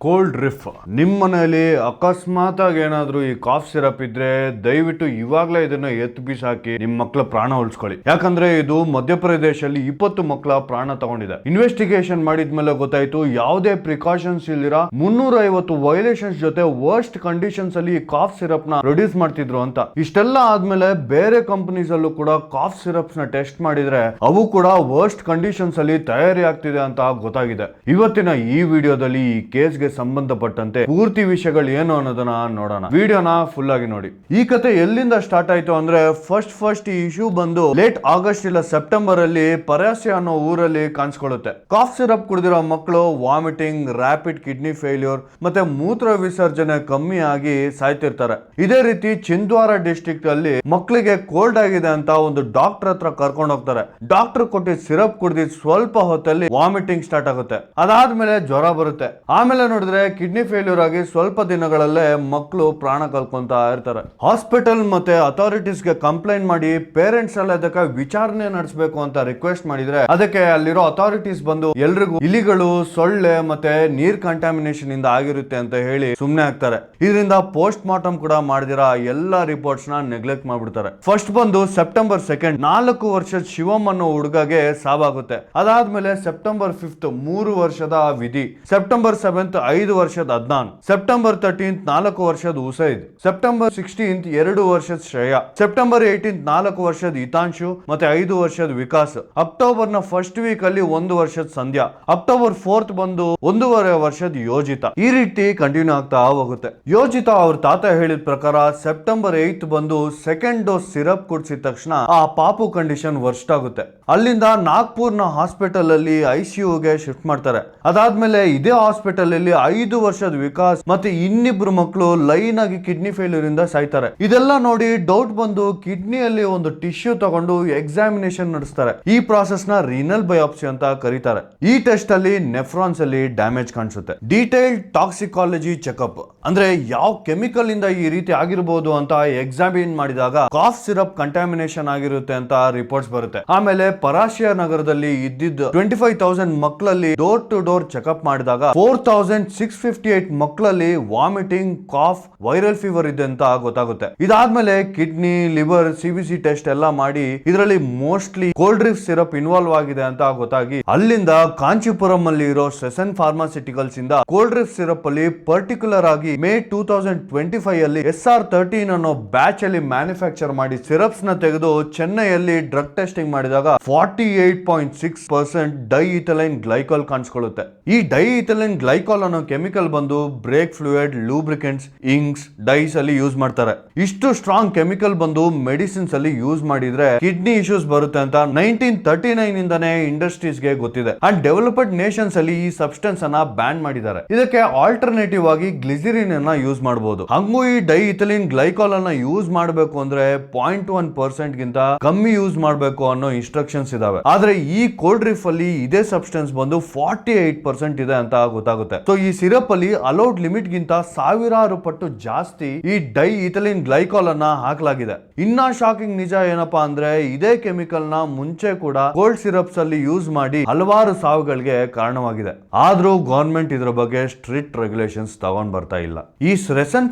Cold ರಿಫ್ ನಿಮ್ಮ ಮನೆಯಲ್ಲಿ ಅಕಸ್ಮಾತ್ ಆಗಿ ಏನಾದ್ರೂ ಈ ಕಾಫ್ ಸಿರಪ್ ಇದ್ರೆ ದಯವಿಟ್ಟು ಇವಾಗ್ಲೇ ಇದನ್ನ ಎತ್ತು ಬಿಸಾಕಿ ನಿಮ್ ಮಕ್ಕಳ ಪ್ರಾಣ ಉಳಿಸ್ಕೊಳ್ಳಿ. ಯಾಕಂದ್ರೆ ಇದು ಮಧ್ಯಪ್ರದೇಶಲ್ಲಿ 20 ಮಕ್ಕಳ ಪ್ರಾಣ ತಗೊಂಡಿದೆ. ಇನ್ವೆಸ್ಟಿಗೇಷನ್ ಮಾಡಿದ್ಮೇಲೆ ಗೊತ್ತಾಯ್ತು ಯಾವುದೇ ಪ್ರಿಕಾಷನ್ಸ್ ಇಲ್ದಿರ 350 ವೈಲೇಷನ್ಸ್ ಜೊತೆ ವರ್ಸ್ಟ್ ಕಂಡೀಷನ್ಸ್ ಅಲ್ಲಿ ಈ ಕಾಫ್ ಸಿರಪ್ ನ ಪ್ರೊಡ್ಯೂಸ್ ಮಾಡ್ತಿದ್ರು ಅಂತ. ಇಷ್ಟೆಲ್ಲ ಆದ್ಮೇಲೆ ಬೇರೆ ಕಂಪನೀಸ್ ಅಲ್ಲೂ ಕೂಡ ಕಾಫ್ ಸಿರಪ್ಸ್ ನ ಟೆಸ್ಟ್ ಮಾಡಿದ್ರೆ ಅವು ಕೂಡ ವರ್ಸ್ಟ್ ಕಂಡೀಷನ್ಸ್ ಅಲ್ಲಿ ತಯಾರಿ ಆಗ್ತಿದೆ ಅಂತ ಗೊತ್ತಾಗಿದೆ. ಇವತ್ತಿನ ಈ ವಿಡಿಯೋದಲ್ಲಿ ಈ ಕೇಸ್ಗೆ ಸಂಬಂಧಪಟ್ಟಂತೆ ಪೂರ್ತಿ ವಿಷಯಗಳು ಏನು ಅನ್ನೋದನ್ನ ನೋಡೋಣ. ವಿಡಿಯೋನ ಫುಲ್ ಆಗಿ ನೋಡಿ. ಈ ಕತೆ ಎಲ್ಲಿಂದ ಸ್ಟಾರ್ಟ್ ಆಯ್ತು ಅಂದ್ರೆ ಫಸ್ಟ್ ಈ ಇಶ್ಯೂ ಬಂದು ಲೇಟ್ ಆಗಸ್ಟ್ ಇಲ್ಲ ಸೆಪ್ಟೆಂಬರ್ ಅಲ್ಲಿ ಪರಾಸ್ಯ ಅನ್ನೋ ಊರಲ್ಲಿ ಕಾಣಿಸ್ಕೊಳ್ಳುತ್ತೆ. ಕಾಫ್ ಸಿರಪ್ ಕುಡಿದಿರೋ ಮಕ್ಕಳು ವಾಮಿಟಿಂಗ್, ರ್ಯಾಪಿಡ್ ಕಿಡ್ನಿ ಫೇಲ್ಯೂರ್ ಮತ್ತೆ ಮೂತ್ರ ವಿಸರ್ಜನೆ ಕಮ್ಮಿ ಆಗಿ ಸಾಯ್ತಿರ್ತಾರೆ. ಇದೇ ರೀತಿ ಚಿಂದ್ವಾರ ಡಿಸ್ಟ್ರಿಕ್ಟ್ ಅಲ್ಲಿ ಮಕ್ಕಳಿಗೆ ಕೋಲ್ಡ್ ಆಗಿದೆ ಅಂತ ಒಂದು ಡಾಕ್ಟರ್ ಹತ್ರ ಕರ್ಕೊಂಡು ಹೋಗ್ತಾರೆ. ಡಾಕ್ಟರ್ ಕೊಟ್ಟಿದ್ದ ಸಿರಪ್ ಕುಡಿದಿದ್ ಸ್ವಲ್ಪ ಹೊತ್ತಲ್ಲಿ ವಾಮಿಟಿಂಗ್ ಸ್ಟಾರ್ಟ್ ಆಗುತ್ತೆ. ಅದಾದ್ಮೇಲೆ ಜ್ವರ ಬರುತ್ತೆ. ಆಮೇಲೆ ನೋಡಿದ್ರೆ ಕಿಡ್ನಿ ಫೇಲ್ಯೂರ್ ಆಗಿ ಸ್ವಲ್ಪ ದಿನಗಳಲ್ಲೇ ಮಕ್ಕಳು ಪ್ರಾಣ ಕಳ್ಕೊಂತ ಇರ್ತಾರೆ. ಹಾಸ್ಪಿಟಲ್ ಮತ್ತೆ ಅಥಾರಿಟೀಸ್ ಗೆ ಕಂಪ್ಲೇಂಟ್ ಮಾಡಿ ಪೇರೆಂಟ್ಸ್ ಎಲ್ಲ ಇದಕ್ಕೆ ವಿಚಾರಣೆ ನಡೆಸಬೇಕು ಅಂತ ರಿಕ್ವೆಸ್ಟ್ ಮಾಡಿದ್ರೆ ಅದಕ್ಕೆ ಅಲ್ಲಿರೋ ಅಥಾರಿಟೀಸ್ ಬಂದು ಎಲ್ರಿಗೂ ಇಲಿಗಳು, ಸೊಳ್ಳೆ ಮತ್ತೆ ನೀರ್ ಕಂಟಾಮಿನೇಷನ್ ಇಂದ ಆಗಿರುತ್ತೆ ಅಂತ ಹೇಳಿ ಸುಮ್ನೆ ಆಗ್ತಾರೆ. ಇದರಿಂದ ಪೋಸ್ಟ್ ಮಾರ್ಟಮ್ ಕೂಡ ಮಾಡಿದಿರ ಎಲ್ಲಾ ರಿಪೋರ್ಟ್ಸ್ ನ ನೆಗ್ಲೆಕ್ಟ್ ಮಾಡ್ಬಿಡ್ತಾರೆ. ಫಸ್ಟ್ ಬಂದು ಸೆಪ್ಟೆಂಬರ್ 2 4 ವರ್ಷದ ಶಿವಮ್ ಅನ್ನೋ ಹುಡುಗಗೆ ಸಾವಾಗುತ್ತೆ. ಅದಾದ್ಮೇಲೆ ಸೆಪ್ಟೆಂಬರ್ 5 3 ವರ್ಷದ ವಿಧಿ, ಸೆಪ್ಟೆಂಬರ್ 7 5 ವರ್ಷದ ಅದ್ನಾನ್, ಸೆಪ್ಟೆಂಬರ್ 13 4 ವರ್ಷದ ಉಸೈದ್, ಸೆಪ್ಟೆಂಬರ್ 16 2 ವರ್ಷದ ಶ್ರೇಯಾ, ಸೆಪ್ಟೆಂಬರ್ 18 4 ವರ್ಷದ ಹಿತಾಂಶು ಮತ್ತೆ 5 ವರ್ಷದ ವಿಕಾಸ್, ಅಕ್ಟೋಬರ್ ನ ಫಸ್ಟ್ ವೀಕ್ ಅಲ್ಲಿ 1 ವರ್ಷದ ಸಂಧ್ಯಾ, ಅಕ್ಟೋಬರ್ 4 ಬಂದು 1.5 ವರ್ಷದ ಯೋಜಿತಾ. ಈ ರೀತಿ ಕಂಟಿನ್ಯೂ ಆಗ್ತಾ ಹೋಗುತ್ತೆ. ಯೋಜಿತಾ ಅವ್ರ ತಾತ ಹೇಳಿದ ಪ್ರಕಾರ ಸೆಪ್ಟೆಂಬರ್ 8 ಬಂದು ಸೆಕೆಂಡ್ ಡೋಸ್ ಸಿರಪ್ ಕುಡಿಸಿದ ತಕ್ಷಣ ಆ ಪಾಪು ಕಂಡೀಷನ್ ವರ್ಸ್ಟ್ ಆಗುತ್ತೆ. ಅಲ್ಲಿಂದ ನಾಗ್ಪುರ್ ನ ಹಾಸ್ಪಿಟಲ್ ಅಲ್ಲಿ ICU ಗೆ ಶಿಫ್ಟ್ ಮಾಡ್ತಾರೆ. ಅದಾದ್ಮೇಲೆ ಇದೇ ಹಾಸ್ಪಿಟಲ್ ಅಲ್ಲಿ 5 ವರ್ಷದ ವಿಕಾಸ್ ಮತ್ತೆ ಇನ್ನಿಬ್ರು ಮಕ್ಕಳು ಲೈನ್ ಆಗಿ ಕಿಡ್ನಿ ಫೇಲ್ಯೂರ್ ಇಂದ ಸಾಯ್ತಾರೆ. ಇದೆಲ್ಲ ನೋಡಿ ಡೌಟ್ ಬಂದು ಕಿಡ್ನಿಯಲ್ಲಿ ಒಂದು ಟಿಶ್ಯೂ ತಗೊಂಡು ಎಕ್ಸಾಮಿನೇಷನ್ ನಡೆಸ್ತಾರೆ. ಈ ಪ್ರಾಸೆಸ್ ನ ರೀನಲ್ ಬಯಾಪ್ಸಿ ಅಂತ ಕರೀತಾರೆ. ಈ ಟೆಸ್ಟ್ ಅಲ್ಲಿ ನೆಫ್ರಾನ್ಸ್ ಅಲ್ಲಿ ಡ್ಯಾಮೇಜ್ ಕಾಣಿಸುತ್ತೆ. ಡೀಟೇಲ್ಡ್ ಟಾಕ್ಸಿಕಾಲಜಿ ಚೆಕಪ್ ಅಂದ್ರೆ ಯಾವ ಕೆಮಿಕಲ್ ಇಂದ ಈ ರೀತಿ ಆಗಿರಬಹುದು ಅಂತ ಎಕ್ಸಾಮಿನ್ ಮಾಡಿದಾಗ ಕಾಫ್ ಸಿರಪ್ ಕಂಟಾಮಿನೇಷನ್ ಆಗಿರುತ್ತೆ ಅಂತ ರಿಪೋರ್ಟ್ಸ್ ಬರುತ್ತೆ. ಆಮೇಲೆ ಪರಾಶಿಯ ನಗರದಲ್ಲಿ ಇದ್ದಿದ್ದ 25,000 ಮಕ್ಕಳಲ್ಲಿ ಡೋರ್ ಟು ಡೋರ್ ಚೆಕಪ್ ಮಾಡಿದಾಗ 4,658 ಮಕ್ಕಳಲ್ಲಿ ವಾಮಿಟಿಂಗ್, ಕಾಫ್, ವೈರಲ್ ಫೀವರ್ ಇದೆ ಅಂತ ಗೊತ್ತಾಗುತ್ತೆ. ಇದಾದ್ಮೇಲೆ ಕಿಡ್ನಿ, ಲಿವರ್, CBC ಟೆಸ್ಟ್ ಎಲ್ಲ ಮಾಡಿ ಇದರಲ್ಲಿ ಮೋಸ್ಟ್ಲಿ ಕೋಲ್ಡ್ ರಿಫ್ ಸಿರಪ್ ಇನ್ವಾಲ್ವ್ ಆಗಿದೆ ಅಂತ ಗೊತ್ತಾಗಿ ಅಲ್ಲಿಂದ ಕಾಂಚೀಪುರಂ ಅಲ್ಲಿ ಇರೋ ಸೆಸನ್ ಫಾರ್ಮಾಸ್ಯೂಟಿಕಲ್ಸ್ ಇಂದ ಕೋಲ್ಡ್ ರಿಫ್ ಸಿರಪ್ ಅಲ್ಲಿ ಪರ್ಟಿಕ್ಯುಲರ್ ಆಗಿ ಮೇ 2025 ಅಲ್ಲಿ SR13 ಅನ್ನೋ ಬ್ಯಾಚ್ ಅಲ್ಲಿ ಮ್ಯಾನುಫ್ಯಾಕ್ಚರ್ ಮಾಡಿ ಸಿರಪ್ಸ್ ನ ತೆಗೆದು ಚೆನ್ನೈಯಲ್ಲಿ ಡ್ರಗ್ ಟೆಸ್ಟಿಂಗ್ ಮಾಡಿದಾಗ 48.6% ಡೈಇಥೈಲಿನ್ ಗ್ಲೈಕಾಲ್ ಕಾಣಿಸ್ಕೊಳ್ಳುತ್ತೆ. ಈ ಡೈಇಥೈಲಿನ್ ಗ್ಲೈಕಾಲ್ ಅನ್ನೋ ಕೆಮಿಕಲ್ ಬಂದು ಬ್ರೇಕ್ ಫ್ಲೂಯಿಡ್, ಲೂಬ್ರಿಕೆಂಟ್ಸ್, ಇಂಕ್ಸ್, ಡೈಸ್ ಅಲ್ಲಿ ಯೂಸ್ ಮಾಡ್ತಾರೆ. ಇಷ್ಟು ಸ್ಟ್ರಾಂಗ್ ಕೆಮಿಕಲ್ ಬಂದು ಮೆಡಿಸಿನ್ಸ್ ಅಲ್ಲಿ ಯೂಸ್ ಮಾಡಿದ್ರೆ ಕಿಡ್ನಿ ಇಶ್ಯೂಸ್ ಬರುತ್ತೆ ಅಂತ 1939 ಇಂದಾನೆ ಇಂಡಸ್ಟ್ರೀಸ್ ಗೆ ಗೊತ್ತಿದೆ. ಅಂಡ್ ಡೆವಲಪ್ಡ್ ನೇಷನ್ಸ್ ಅಲ್ಲಿ ಈ ಸಬ್ಸ್ಟೆನ್ಸ್ ಅನ್ನ ಬ್ಯಾನ್ ಮಾಡಿದ್ದಾರೆ. ಇದಕ್ಕೆ ಆಲ್ಟರ್ನೇಟಿವ್ ಆಗಿ ಗ್ಲಿಸರಿನ್ ಅನ್ನ ಯೂಸ್ ಮಾಡಬಹುದು. ಹಂಗೂ ಈ ಡೈಇಥೈಲಿನ್ ಗ್ಲೈಕಾಲ್ ಅನ್ನ ಯೂಸ್ ಮಾಡಬೇಕು ಅಂದ್ರೆ 0.1% ಗಿಂತ ಕಮ್ಮಿ ಯೂಸ್ ಮಾಡಬೇಕು ಅನ್ನೋ ಇನ್ಸ್ಟ್ರಕ್ಷನ್ಸ್ ಇದಾವೆ. ಆದ್ರೆ ಈ ಕೋಲ್ಡ್ ರಿಫ್ ಅಲ್ಲಿ ಇದೇ ಸಬ್ಸ್ಟೆನ್ಸ್ ಬಂದು 48% ಇದೆ ಅಂತ ಗೊತ್ತಾಗುತ್ತೆ. ಸೊ ಈ ಸಿರಪ್ ಅಲ್ಲಿ ಅಲೌಡ್ ಲಿಮಿಟ್ ಗಿಂತ ಸಾವಿರಾರು ಪಟ್ಟು ಜಾಸ್ತಿ ಈ ಡೈಇಥೈಲಿನ್ ಗ್ಲೈಕಾಲ್ ಅನ್ನ ಹಾಕಲಾಗಿದೆ. ಇನ್ನ ಶಾಕಿಂಗ್ ನಿಜ ಏನಪ್ಪಾ ಅಂದ್ರೆ ಇದೇ ಕೆಮಿಕಲ್ ನ ಮುಂಚೆ ಕೂಡ ಕೋಲ್ಡ್ ಸಿರಪ್ಸ್ ಅಲ್ಲಿ ಯೂಸ್ ಮಾಡಿ ಹಲವಾರು ಸಾವುಗಳಿಗೆ ಕಾರಣವಾಗಿದೆ. ಆದ್ರೂ ಗವರ್ಮೆಂಟ್ ಇದರ ಬಗ್ಗೆ ಸ್ಟ್ರಿಕ್ಟ್ ರೆಗ್ಯುಲೇಷನ್ಸ್ ತಗೊಂಡ್ ಬರ್ತಾ ಇಲ್ಲ. ಈ ಸೆಸನ್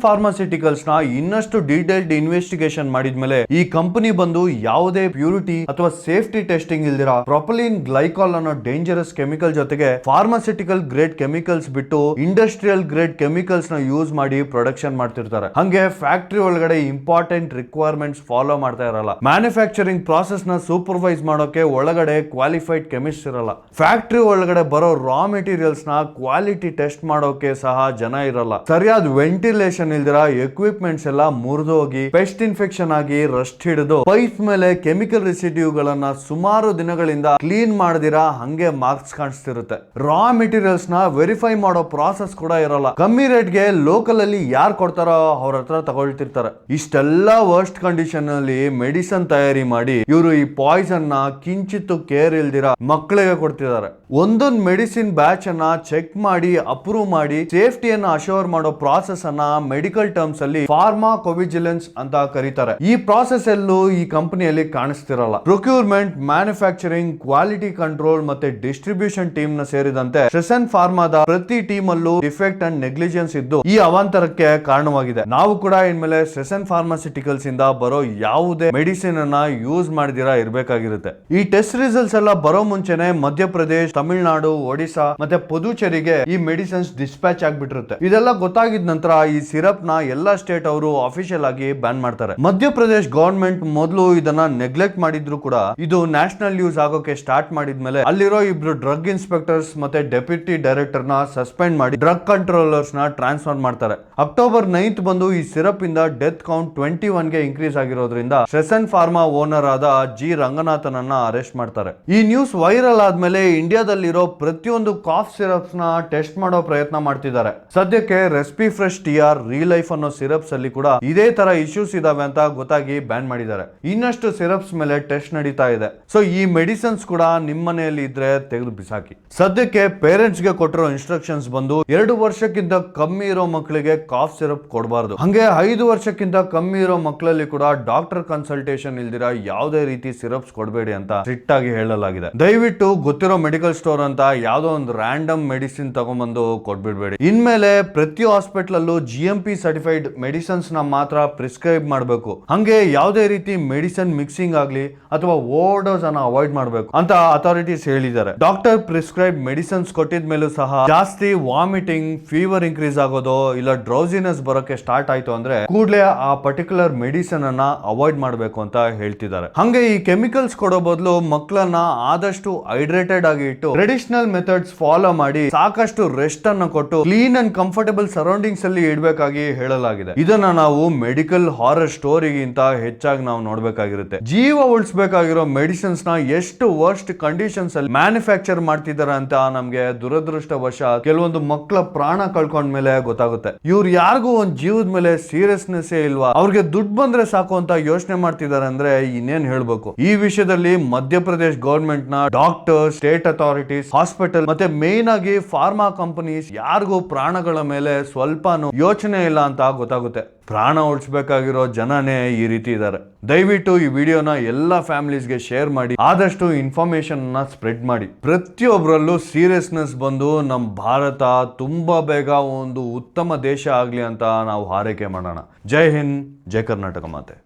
ಫಾರ್ಮಾಸ್ಯೂಟಿಕಲ್ಸ್ ನ ಇನ್ನಷ್ಟು ಡೀಟೇಲ್ಡ್ ಇನ್ವೆಸ್ಟಿಗೇಷನ್ ಮಾಡಿದ್ಮೇಲೆ ಈ ಕಂಪನಿ ಬಂದು ಯಾವುದೇ ಪ್ಯೂರಿಟಿ ಅಥವಾ ಸೇಫ್ಟಿ ಟೆಸ್ಟಿಂಗ್ ಇಲ್ದಿರ ಪ್ರೊಪಲಿನ್ ಗ್ಲೈಕಾಲ್ ಅನ್ನೋ ಡೇಂಜರಸ್ ಕೆಮಿಕಲ್ ಜೊತೆಗೆ ಫಾರ್ಮಾಸ್ಯೂಟಿಕಲ್ ಗ್ರೇಡ್ ಕೆಮಿಕಲ್ಸ್ ಬಿಟ್ಟು ಇಂಡಸ್ಟ್ರಿಯಲ್ ಗ್ರೇಡ್ ಕೆಮಿಕಲ್ಸ್ ನ ಯೂಸ್ ಮಾಡಿ ಪ್ರೊಡಕ್ಷನ್ ಮಾಡ್ತಿರ್ತಾರೆ. ಹಂಗೆ ಫ್ಯಾಕ್ಟರಿ ಒಳಗಡೆ ಇಂಪಾರ್ಟೆಂಟ್ ರಿಕ್ವೈರ್ಮೆಂಟ್ಸ್ ಫಾಲೋ ಮಾಡ್ತಾ ಇರಲ್ಲ. ಮ್ಯಾನುಫ್ಯಾಕ್ಚರಿಂಗ್ ಪ್ರಾಸೆಸ್ ನ ಸೂಪರ್ವೈಸ್ ಮಾಡೋಕೆ ಒಳಗಡೆ ಕ್ವಾಲಿಫೈಡ್ ಕೆಮಿಸ್ಟ್ ಇರಲ್ಲ. ಫ್ಯಾಕ್ಟರಿ ಒಳಗಡೆ ಬರೋ ರಾ ಮೆಟೀರಿಯಲ್ಸ್ ನ ಕ್ವಾಲಿಟಿ ಟೆಸ್ಟ್ ಮಾಡೋಕೆ ಸಹ ಜನ ಇರಲ್ಲ. ಸರಿಯಾದ ವೆಂಟಿಲೇಷನ್ ಇಲ್ದಿರ ಎಕ್ವಿಪ್ಮೆಂಟ್ಸ್ ಎಲ್ಲ ಮುರಿದೋಗಿ ಪೆಸ್ಟ್ ಇನ್ಫೆಕ್ಷನ್ ಆಗಿ ರಸ್ಟ್ ಹಿಡಿದು ಪೈಪ್ ಮೇಲೆ ಕೆಮಿಕಲ್ ರೆಸಿಡ್ಯೂ ಗಳನ್ನ ಸುಮಾರು ದಿನಗಳಿಂದ ಕ್ಲೀನ್ ಮಾಡದಿರಾ ಹಂಗೆ ಮಾರ್ಕ್ಸ್ ಕಾಣಿಸ್ತಿರುತ್ತೆ. ರಾ ಮೆಟೀರಿಯಲ್ಸ್ ನ ವೆರಿಫೈ ಮಾಡೋ ಪ್ರಾಸೆಸ್ ಕೂಡ ಇರಲ್ಲ. ಕಮ್ಮಿ ರೇಟ್ ಗೆ ಲೋಕಲ್ ಅಲ್ಲಿ ಯಾರು ಕೊಡ್ತಾರೋ ಅವ್ರ ಹತ್ರ ತಗೊಳ್ತಿರ್ತಾರೆ. ಇಷ್ಟೆಲ್ಲ ವರ್ಸ್ಟ್ ಕಂಡೀಷನ್ ಅಲ್ಲಿ ಮೆಡಿಸನ್ ತಯಾರಿ ಮಾಡಿ ಇವರು ಈ ಪಾಯ್ಸನ್ ನ ಕಿಂಚಿತ್ತು ಕೇರ್ ಇಲ್ದಿರ ಮಕ್ಕಳಿಗೆ ಕೊಡ್ತಿದ್ದಾರೆ. ಒಂದೊಂದು ಮೆಡಿಸಿನ್ ಬ್ಯಾಚ್ ಅನ್ನ ಚೆಕ್ ಮಾಡಿ ಅಪ್ರೂವ್ ಮಾಡಿ ಸೇಫ್ಟಿಯನ್ನ ಅಶ್ಯೂರ್ ಮಾಡೋ ಪ್ರಾಸೆಸ್ ಅನ್ನ ಮೆಡಿಕಲ್ ಟರ್ಮ್ಸ್ ಅಲ್ಲಿ ಫಾರ್ಮಾಕೋವಿಜಿಲೆನ್ಸ್ ಅಂತ ಕರೀತಾರೆ. ಈ ಪ್ರಾಸೆಸ್ ಎಲ್ಲೂ ಈ ಕಂಪನಿಯಲ್ಲಿ ಕಾಣಿಸ್ತಿರಲ್ಲ. ಪ್ರೊಕ್ಯೂರ್ಮೆಂಟ್, ಮ್ಯಾನುಫ್ಯಾಕ್ಚರಿಂಗ್, ಕ್ವಾಲಿಟಿ ಕಂಟ್ರೋಲ್ ಮತ್ತೆ ಡಿಸ್ಟ್ರಿಬ್ಯೂಷನ್ ಟೀಮ್ ನ ಸೇರಿದಂತೆ ಸೆಸನ್ ಫಾರ್ಮಾದ ಪ್ರತಿ ಟೀಮ್ ಟೀಮ್ ಅಲ್ಲೂ ಡಿಫೆಕ್ಟ್ ಅಂಡ್ ನೆಗ್ಲಿಜೆನ್ಸ್ ಇದ್ದು ಈ ಅವಾಂತರಕ್ಕೆ ಕಾರಣವಾಗಿದೆ. ನಾವು ಕೂಡ ಇನ್ಮೇಲೆ ಸೆಸನ್ ಫಾರ್ಮಾಸ್ಯೂಟಿಕಲ್ಸ್ ಇಂದ ಬರೋ ಯಾವುದೇ ಮೆಡಿಸಿನ್ ಅನ್ನ ಯೂಸ್ ಮಾಡಿದಿರಾ ಇರ್ಬೇಕಾಗಿರುತ್ತೆ. ಈ ಟೆಸ್ಟ್ ರಿಸಲ್ಟ್ಸ್ ಎಲ್ಲ ಬರೋ ಮುಂಚೆನೆ ಮಧ್ಯಪ್ರದೇಶ್, ತಮಿಳುನಾಡು, ಒಡಿಶಾ ಮತ್ತೆ ಪುದುಚೇರಿಗೆ ಈ ಮೆಡಿಸಿನ್ಸ್ ಡಿಸ್ಪ್ಯಾಚ್ ಆಗ್ಬಿಟ್ಟಿರುತ್ತೆ. ಇದೆಲ್ಲ ಗೊತ್ತಾಗಿದ ನಂತರ ಈ ಸಿರಪ್ ನ ಎಲ್ಲಾ ಸ್ಟೇಟ್ ಅವರು ಅಫಿಷಿಯಲ್ ಆಗಿ ಬ್ಯಾನ್ ಮಾಡ್ತಾರೆ. ಮಧ್ಯಪ್ರದೇಶ್ ಗವರ್ಮೆಂಟ್ ಮೊದಲು ಇದನ್ನ ನೆಗ್ಲೆಕ್ಟ್ ಮಾಡಿದ್ರು ಕೂಡ ಇದು ನ್ಯಾಷನಲ್ ಯೂಸ್ ಆಗೋಕೆ ಸ್ಟಾರ್ಟ್ ಮಾಡಿದ್ಮೇಲೆ ಅಲ್ಲಿರೋ ಇಬ್ರು ಡ್ರಗ್ ಇನ್ಸ್ಪೆಕ್ಟರ್ಸ್ ಮತ್ತೆ ಡೆಪ್ಯೂಟಿ ಡೈರೆಕ್ಟರ್ ನ ಸಸ್ಪೆಂಡ್ ಮಾಡಿ ಡ್ರಗ್ ಕಂಟ್ರೋಲರ್ಸ್ ನ ಟ್ರಾನ್ಸ್ಫರ್ ಮಾಡ್ತಾರೆ. ಅಕ್ಟೋಬರ್ 9 ಬಂದು ಈ ಸಿರಪ್ ಇಂದ ಡೆತ್ ಕೌಂಟ್ 21 ಗೆ ಇನ್ಕ್ರೀಸ್ ಆಗಿರೋದ್ರಿಂದ ಸೆಸನ್ ಫಾರ್ಮಾ ಓನರ್ ಆದ ಜಿ ರಂಗನಾಥನ್ ಅನ್ನ ಅರೆಸ್ಟ್ ಮಾಡ್ತಾರೆ. ಈ ನ್ಯೂಸ್ ವೈರಲ್ ಆದ್ಮೇಲೆ ಇಂಡಿಯಾದಲ್ಲಿರೋ ಪ್ರತಿಯೊಂದು ಕಾಫ್ ಸಿರಪ್ಸ್ ನ ಟೆಸ್ಟ್ ಮಾಡೋ ಪ್ರಯತ್ನ ಮಾಡ್ತಿದ್ದಾರೆ. ಸದ್ಯಕ್ಕೆ ರೆಸ್ಪಿ ಫ್ರೆಶ್ ಟಿಆರ್, ರಿಲೈಫ್ ಅನ್ನೋ ಸಿರಪ್ಸ್ ಅಲ್ಲಿ ಕೂಡ ಇದೇ ತರ ಇಶ್ಯೂಸ್ ಇದಾವೆ ಅಂತ ಗೊತ್ತಾಗಿ ಬ್ಯಾನ್ ಮಾಡಿದ್ದಾರೆ. ಇನ್ನಷ್ಟು ಸಿರಪ್ಸ್ ಮೇಲೆ ಟೆಸ್ಟ್ ನಡೀತಾ ಇದೆ. ಸೊ ಈ ಮೆಡಿಸಿನ್ಸ್ ಕೂಡ ನಿಮ್ಮ ಮನೆಯಲ್ಲಿ ಇದ್ರೆ ತೆಗೆದು ಬಿಸಾಕಿ. ಸದ್ಯಕ್ಕೆ ಪೇರೆಂಟ್ಸ್ ಗೆ ಕೊಟ್ಟಿರೋ ಇನ್ಸ್ಟ್ರಕ್ಷನ್ಸ್ ಬಂದು 2 ವರ್ಷಕ್ಕಿಂತ ಕಮ್ಮಿ ಇರೋ ಮಕ್ಕಳಿಗೆ ಕಾಫ್ ಸಿರಪ್ ಕೊಡಬಾರ್ದು. ಹಂಗೆ 5 ವರ್ಷಕ್ಕಿಂತ ಕಮ್ಮಿ ಇರೋ ಮಕ್ಕಳಲ್ಲಿ ಕೂಡ ಡಾಕ್ಟರ್ ಕನ್ಸಲ್ಟೇಷನ್ ಇಲ್ದಿರ ಯಾವುದೇ ರೀತಿ ಸಿರಪ್ಸ್ ಕೊಡಬೇಡಿ ಅಂತ ಸ್ಟ್ರಿಕ್ಟ್ ಆಗಿ ಹೇಳಲಾಗಿದೆ. ದಯವಿಟ್ಟು ಗೊತ್ತಿರೋ ಮೆಡಿಕಲ್ ಸ್ಟೋರ್ ಅಂತ ಯಾವ್ದೋ ಒಂದು ರ್ಯಾಂಡಮ್ ಮೆಡಿಸಿನ್ ತಗೊಂಡ್ಬಂದು ಕೊಟ್ಬಿಡ್ಬೇಡಿ. ಇನ್ಮೇಲೆ ಪ್ರತಿ ಹಾಸ್ಪಿಟಲ್ ಅಲ್ಲೂ GMP ಸರ್ಟಿಫೈಡ್ ಮೆಡಿಸಿನ್ಸ್ ನ ಮಾತ್ರ ಪ್ರಿಸ್ಕ್ರೈಬ್ ಮಾಡಬೇಕು. ಹಂಗೆ ಯಾವುದೇ ರೀತಿ ಮೆಡಿಸಿನ್ ಮಿಕ್ಸಿಂಗ್ ಆಗ್ಲಿ ಅಥವಾ ಓವರ್ಡೋಸ್ ಅನ್ನ ಅವಾಯ್ಡ್ ಮಾಡಬೇಕು ಅಂತ ಅಥಾರಿಟೀಸ್ ಹೇಳಿದ್ದಾರೆ. ಡಾಕ್ಟರ್ ಪ್ರಿಸ್ಕ್ರೈಬ್ ಮೆಡಿಸಿನ್ಸ್ ಕೊಟ್ಟಿದ ಮೇಲೂ ಸಹ ಜಾಸ್ತಿ ವಾಮಿಟಿಂಗ್, ಫೀವರ್ ಇನ್ಕ್ರೀಸ್ ಆಗೋದು ಇಲ್ಲ ಡ್ರೌಸಿನೆಸ್ ಬರೋಕೆ ಸ್ಟಾರ್ಟ್ ಆಯ್ತು ಅಂದ್ರೆ ಕೂಡಲೇ ಆ ಪರ್ಟಿಕ್ಯುಲರ್ ಮೆಡಿಸಿನ್ ಅನ್ನ ಅವಾಯ್ಡ್ ಮಾಡಬೇಕು ಅಂತ ಹೇಳ್ತಿದ್ದಾರೆ. ಹಂಗೆ ಈ ಕೆಮಿಕಲ್ಸ್ ಕೊಡೋ ಬದಲು ಮಕ್ಕಳನ್ನ ಆದಷ್ಟು ಹೈಡ್ರೇಟೆಡ್ ಆಗಿ ಇಟ್ಟು ಟ್ರೆಡಿಷನಲ್ ಮೆಥಡ್ಸ್ ಫಾಲೋ ಮಾಡಿ ಸಾಕಷ್ಟು ರೆಸ್ಟ್ ಅನ್ನ ಕೊಟ್ಟು ಕ್ಲೀನ್ ಅಂಡ್ ಕಂಫರ್ಟಬಲ್ ಸರೌಂಡಿಂಗ್ಸ್ ಅಲ್ಲಿ ಇಡಬೇಕಾಗಿ ಹೇಳಲಾಗಿದೆ. ಇದನ್ನ ನಾವು ಮೆಡಿಕಲ್ ಹಾರರ್ ಸ್ಟೋರಿಗಿಂತ ಹೆಚ್ಚಾಗಿ ನಾವು ನೋಡ್ಬೇಕಾಗಿರುತ್ತೆ. ಜೀವ ಉಳಿಸಬೇಕಾಗಿರೋ ಮೆಡಿಸಿನ್ಸ್ ನ ಎಷ್ಟು ವರ್ಸ್ಟ್ ಕಂಡೀಷನ್ಸ್ ಅಲ್ಲಿ ಮ್ಯಾನುಫ್ಯಾಕ್ಚರ್ ಮಾಡ್ತಿದ್ದಾರೆ ಅಂತ ನಮ್ಗೆ ದುರದೃಷ್ಟವಶ ಕೆಲವೊಂದು ಮಕ್ಕಳ ಪ್ರಾಣ ಕಳ್ಕೊಂಡ್ಮೇಲೆ ಗೊತ್ತಾಗುತ್ತೆ. ಇವ್ರು ಯಾರಿಗೂ ಒಂದ್ ಜೀವದ ಮೇಲೆ ಸೀರಿಯಸ್ನೆಸ್ ಇಲ್ವಾ, ಅವ್ರಿಗೆ ದುಡ್ಡು ಬಂದ್ರೆ ಸಾಕು ಅಂತ ಯೋಚನೆ ಮಾಡ್ತಿದ್ದಾರೆ ಅಂದ್ರೆ ಇನ್ನೇನ್ ಹೇಳ್ಬೇಕು. ಈ ವಿಷಯದಲ್ಲಿ ಮಧ್ಯಪ್ರದೇಶ್ ಗವರ್ಮೆಂಟ್ ನ ಡಾಕ್ಟರ್, ಸ್ಟೇಟ್ ಅಥಾರಿಟೀಸ್, ಹಾಸ್ಪಿಟಲ್ ಮತ್ತೆ ಮೇನ್ ಆಗಿ ಫಾರ್ಮಾ ಕಂಪನೀಸ್ ಯಾರಿಗೂ ಪ್ರಾಣಗಳ ಮೇಲೆ ಸ್ವಲ್ಪನೂ ಯೋಚನೆ ಇಲ್ಲ ಅಂತ ಗೊತ್ತಾಗುತ್ತೆ. ಪ್ರಾಣ ಉಳಿಸಬೇಕಾಗಿರೋ ಜನನೇ ಈ ರೀತಿ ಇದ್ದಾರೆ. ದಯವಿಟ್ಟು ಈ ವಿಡಿಯೋನ ಎಲ್ಲ ಫ್ಯಾಮಿಲೀಸ್ಗೆ ಶೇರ್ ಮಾಡಿ, ಆದಷ್ಟು ಇನ್ಫಾರ್ಮೇಶನ್ ಸ್ಪ್ರೆಡ್ ಮಾಡಿ. ಪ್ರತಿಯೊಬ್ಬರಲ್ಲೂ ಸೀರಿಯಸ್ನೆಸ್ ಬಂದು ನಮ್ಮ ಭಾರತ ತುಂಬಾ ಬೇಗ ಒಂದು ಉತ್ತಮ ದೇಶ ಆಗ್ಲಿ ಅಂತ ನಾವು ಹಾರೈಕೆ ಮಾಡೋಣ. ಜೈ ಹಿಂದ್, ಜೈ ಕರ್ನಾಟಕ ಮಾತೆ.